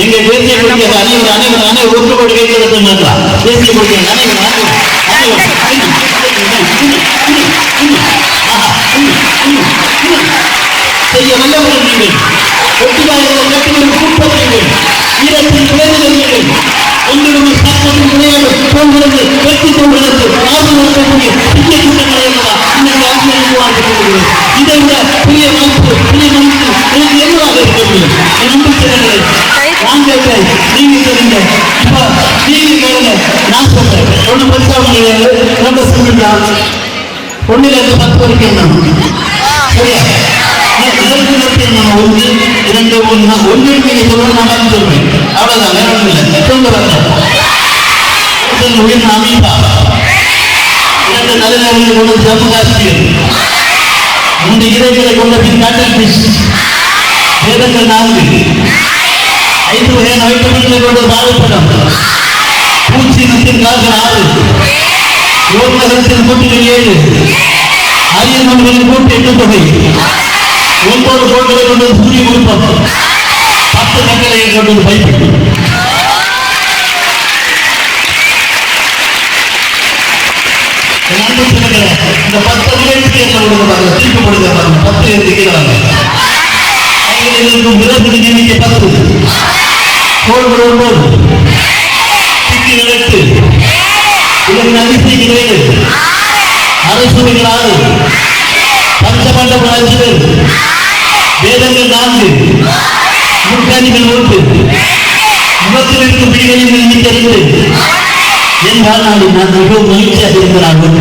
எங்கள் தேசிய கொடியாக அனைவரும் ஒன்றுபட்டு கைத்தெழுத்துங்களா? தேசிய கொடியாக செய்ய வல்லவர்கள் நீங்கள், ஒட்டுவாய்களை கட்டுவது கூட்டங்கள், ஈரத்தில் விளைவுகள், உங்களுடைய சாத்திரம் விளையாடு போன்றது வெற்றி கொள்கிறது ஆதரவக்கூடிய புதிய கூட்டங்களை இன்னைக்கு ஆசிரியர் இதை விட புதிய மதிப்பு புதிய மதிப்பு எனக்கு என்னவாக இருக்கிறது? என் அன்பு சிறங்களை நான் கேட்கிறேன், நீங்க சொல்லுங்க. இப்ப நீங்க கேளுங்க, நான் சொல்றேன். ஒண்ணு பெருசா ரொம்ப சிம்பிள். ஒண்ணுல இருந்து 10 வரைக்கும் சரியா? ஒன்று 2 1 நீங்க சொல்லணும், நான் பார்த்து சொல்றேன். அவ்வளவுதான், வேற ஒன்றும் இல்லை. சொல்ல வரேன். உயிர் அமீபா 2 தலைநகரங்கள் கொண்ட ஜம்மு காஷ்மீர், 3 இறைகளை கொண்ட பின் பிஷ், வேதங்கள் 4, 5 வகையான வைட்டமின்களை கொண்ட வாழைப்பழம், பூச்சி இனத்தின் கால்கள் 6, யோக நகரத்தின் கூட்டுகள் 7, அரியர் மண்களின் கூட்டு 8 தொகை, 9 கோட்களை கொண்டது சூரிய விருப்பம், 10 கட்டளை கொண்டது பைபிள். இந்த 10 நிகழ்ச்சிக்கு என்ன கொடுக்க திருப்பி கொடுக்க பாருங்க. 10 இருக்கிறாங்க. விரதத்துக்கு எண்ணிக்கை 10, கோள்கள் 9, சித்திகள் 8, உலகின் அதிசயங்கள் 7, அரசுகள் 6, பஞ்சமண்டபம் 5, வேதங்கள் 4, முற்காணிகள் 1, முகத்தில் இருக்கும் பிடிகளின் எண்ணிக்கை 2. என் வாழ்நாளில் நான் மிகவும் மகிழ்ச்சியாக இருக்கிறார்கள்.